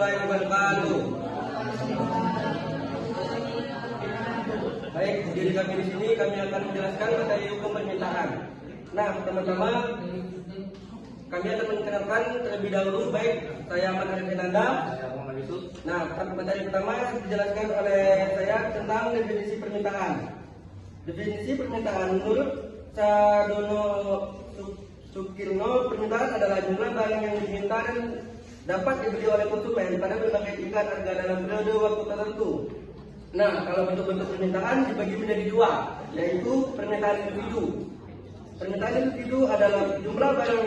warahmatullahi wabarakatuh. Baik, diri kami di sini kami akan menjelaskan materi hukum permintaan. Nah, pertama-tama kami akan mengenalkan terlebih dahulu. Baik, saya Ahmad Arif Enanda. Nah, materi pertama dijelaskan oleh saya tentang definisi permintaan. Definisi permintaan menurut Sadono Sukirno, permintaan adalah jumlah barang yang diminta dan dapat dibeli oleh konsumen pada berbagai tingkat harga dalam periode waktu tertentu. Nah, kalau bentuk-bentuk permintaan dibagi menjadi dua, yaitu permintaan individu. Permintaan individu adalah jumlah barang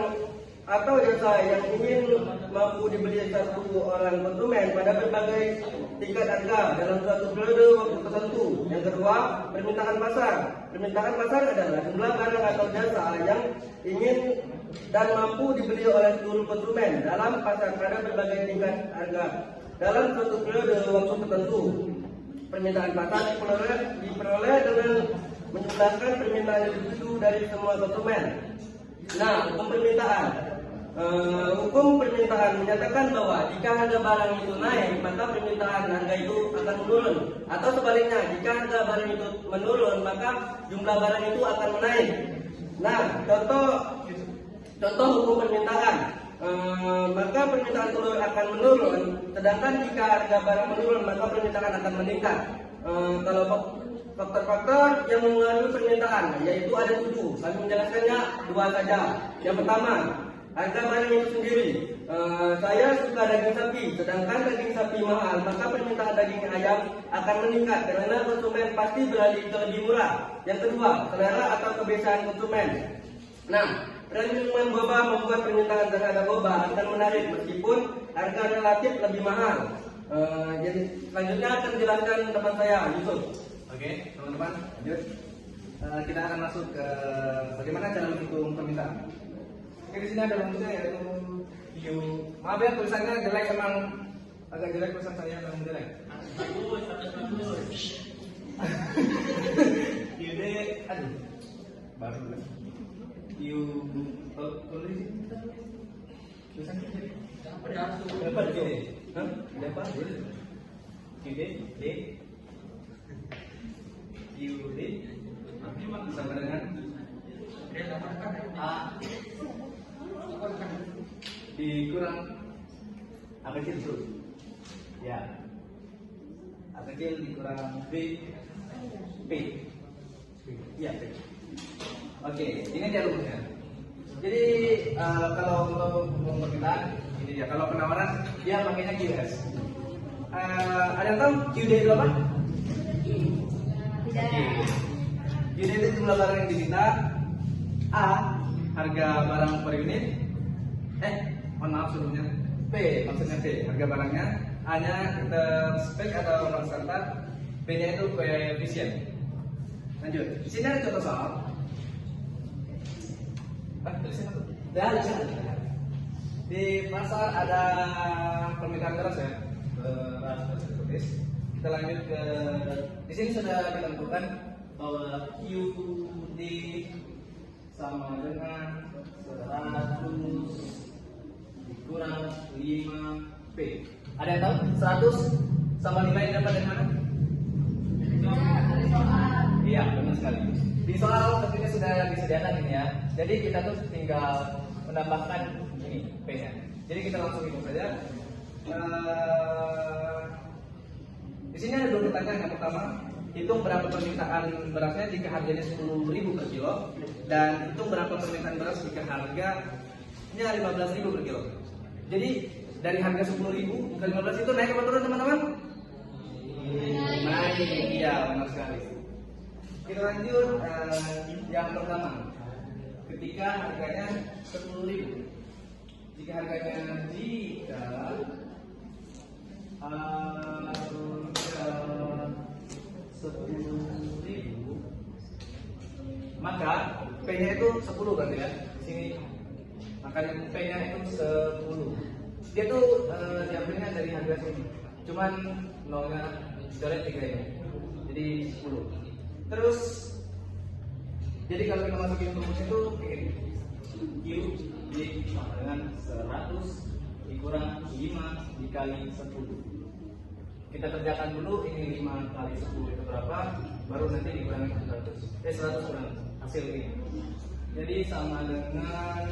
atau jasa yang ingin mampu dibeli satu orang konsumen pada berbagai tingkat harga dalam suatu periode waktu tertentu. Yang kedua, permintaan pasar. Permintaan pasar adalah jumlah barang atau jasa yang ingin dan mampu dibeli oleh seluruh konsumen dalam pasar pada berbagai tingkat harga dalam suatu periode waktu tertentu. Permintaan pasar diperoleh dengan menjumlahkan permintaan individu dari semua konsumen. Nah, hukum permintaan. Hukum permintaan menyatakan bahwa jika harga barang itu naik, maka permintaan harga itu akan menurun. Atau sebaliknya, jika harga barang itu menurun, maka jumlah barang itu akan menaik. Nah, contoh hukum permintaan. Maka permintaan telur akan menurun, sedangkan jika harga barang menurun, maka permintaan akan meningkat. Kalau faktor-faktor yang mengaruhi permintaan, yaitu ada 7. Kami menjelaskannya 2 saja. Yang pertama, harga barang itu sendiri. Saya suka daging sapi, sedangkan daging sapi mahal, maka permintaan daging ayam akan meningkat karena konsumen pasti beralih ke lebih murah. Yang kedua, selera atau kebiasaan konsumen. Nah, tren minuman boba membuat permintaan terhadap boba akan menarik meskipun harga relatif lebih mahal. Jadi selanjutnya akan dijelaskan teman saya, Yusuf. Oke, teman-teman, lanjut. Kita akan masuk ke bagaimana cara menghitung permintaan. Oke, di sini ada rumusnya yaitu view. Maaf ya, tulisannya jelek, emang agak jelek tulisan saya, memang jelek. View aduh, baru dulu. View, tulis tulisan jelek. Dapat gini, dapat view D sama dengan A dikurang A kecil terus, ya, A kecil dikurang B, ya, P. Oke, ini dia rumusnya. Jadi kalau untuk permintaan ini dia, kalau penawaran dia pakainya QS. Ada yang tahu QD itu apa? QD itu jumlah barang yang diminta, A harga barang per unit, maaf sebelumnya, P maksudnya P harga barangnya, A-nya spek atau nomor standar, B-nya itu koefisien. Lanjut, di sini ada contoh soal. Di pasar ada permintaan beras ya, beras tulis. Kita lanjut ke, di sini sudah ditentukan bahwa QD sama dengan 100 dikurang 5P. Ada yang tahu 100 sama 5 yang dapat dari mana? Iya, benar sekali. Di soal tentunya sudah disediakan ini ya. Jadi kita tuh tinggal menambahkan ini P-nya. Jadi kita langsung hitung saja. Di sini ada 2 pertanyaan. Yang pertama, hitung berapa permintaan berasnya jika harganya 10.000 per kilo, dan hitung berapa permintaan beras jika harganya 15.000 per kilo. Jadi dari harga 10.000 ke 15 itu naik apa turun, teman-teman? Naik, iya, benar sekali. Kita lanjut, yang pertama, ketika harganya 10.000, jika harganya 10.000, maka P-nya itu 10 berarti ya. Di sini makanya P-nya itu 10. Dia tuh diambilnya dari harga sini. Cuman nolnya coret 3 ya. Jadi 10. Terus jadi kalau kita masukin rumus itu kayak gini. Q sama dengan 100 dikurang 5 dikali 10. Kita kerjakan dulu ini 5 kali 10 itu berapa, baru nanti dikurangi 100 kurang hasil ini. Jadi sama dengan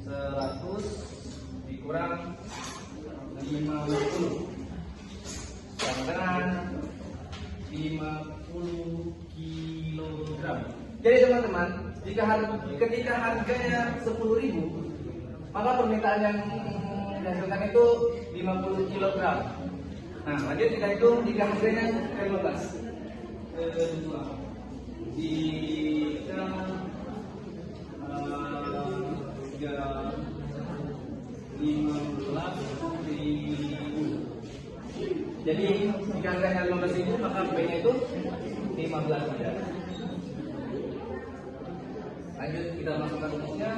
100 dikurang 50 sama dengan 50 kilogram. Jadi teman-teman, ketika harganya 10.000, maka permintaan yang dihasilkan itu 50 kilogram. Nah, lanjut kita hitung jika harganya 15. Kedua, jika 15.000. Jadi jika harganya 15.000, maka P-nya itu 15 saja. Lanjut kita masukkan rumusnya.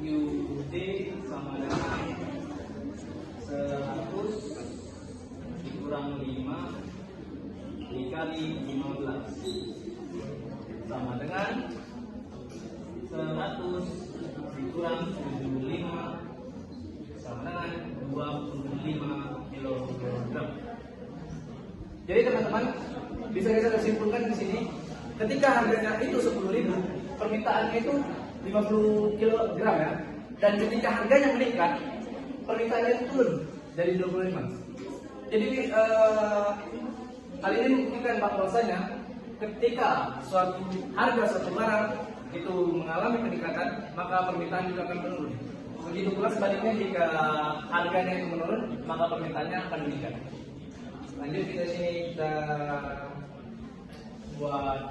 UD sama dengan 100 dikurang 5 dikali 15 sama dengan 100 dikurang 75 sama dengan 25 kilogram. Jadi teman-teman bisa kita simpulkan di sini, ketika harganya itu 10.000, permintaannya itu 50 kilogram ya. Dan ketika harganya meningkat, permintaannya itu turun dari 25. Jadi hal ini membuktikan bahwasanya ketika harga suatu barang itu mengalami peningkatan, maka permintaan juga akan menurun. Begitu pula sebaliknya, jika harganya itu menurun, maka permintaannya akan meningkat. Lanjut kita buat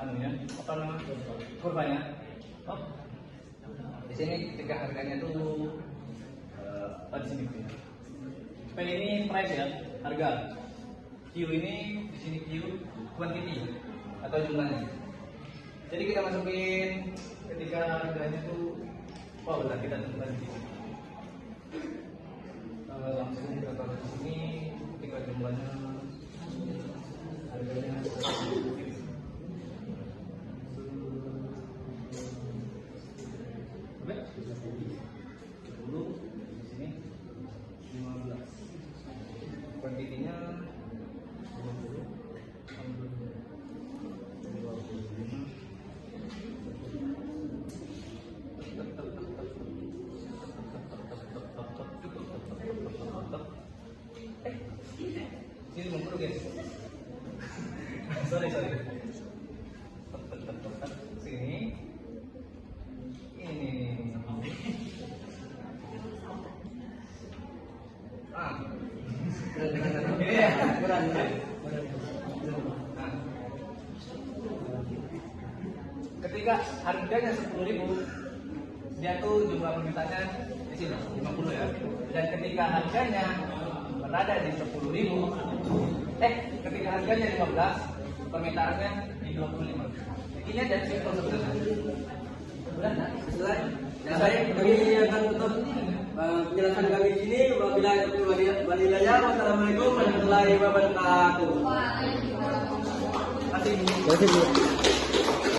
kurvanya. Di sini ketika harganya itu di sini P ini price ya, harga. Q ini di sini Q quantity atau jumlahnya. Jadi kita masukin ketika harganya itu, bentar kita tentukan di sini. Langsung kita taruh di sini ketika jumlahnya harganya 10.000. Dulu di sini 15. Kuantitinya 50, 25. Ini 50 guys. Sorry. Sini. Ini. Ini ya, kurang. Nah, ketika harganya 10.000, dia tuh jumlah permintaannya di sini 50 ya. Dan ketika harganya berada di 10.000, ketika harganya 15, permintaannya di 25. Ini ada simpel sebenarnya. Udah, Setelah kami akan tutup penjelasan kami di sini. Wassalamualaikum warahmatullahi wabarakatuh. Masih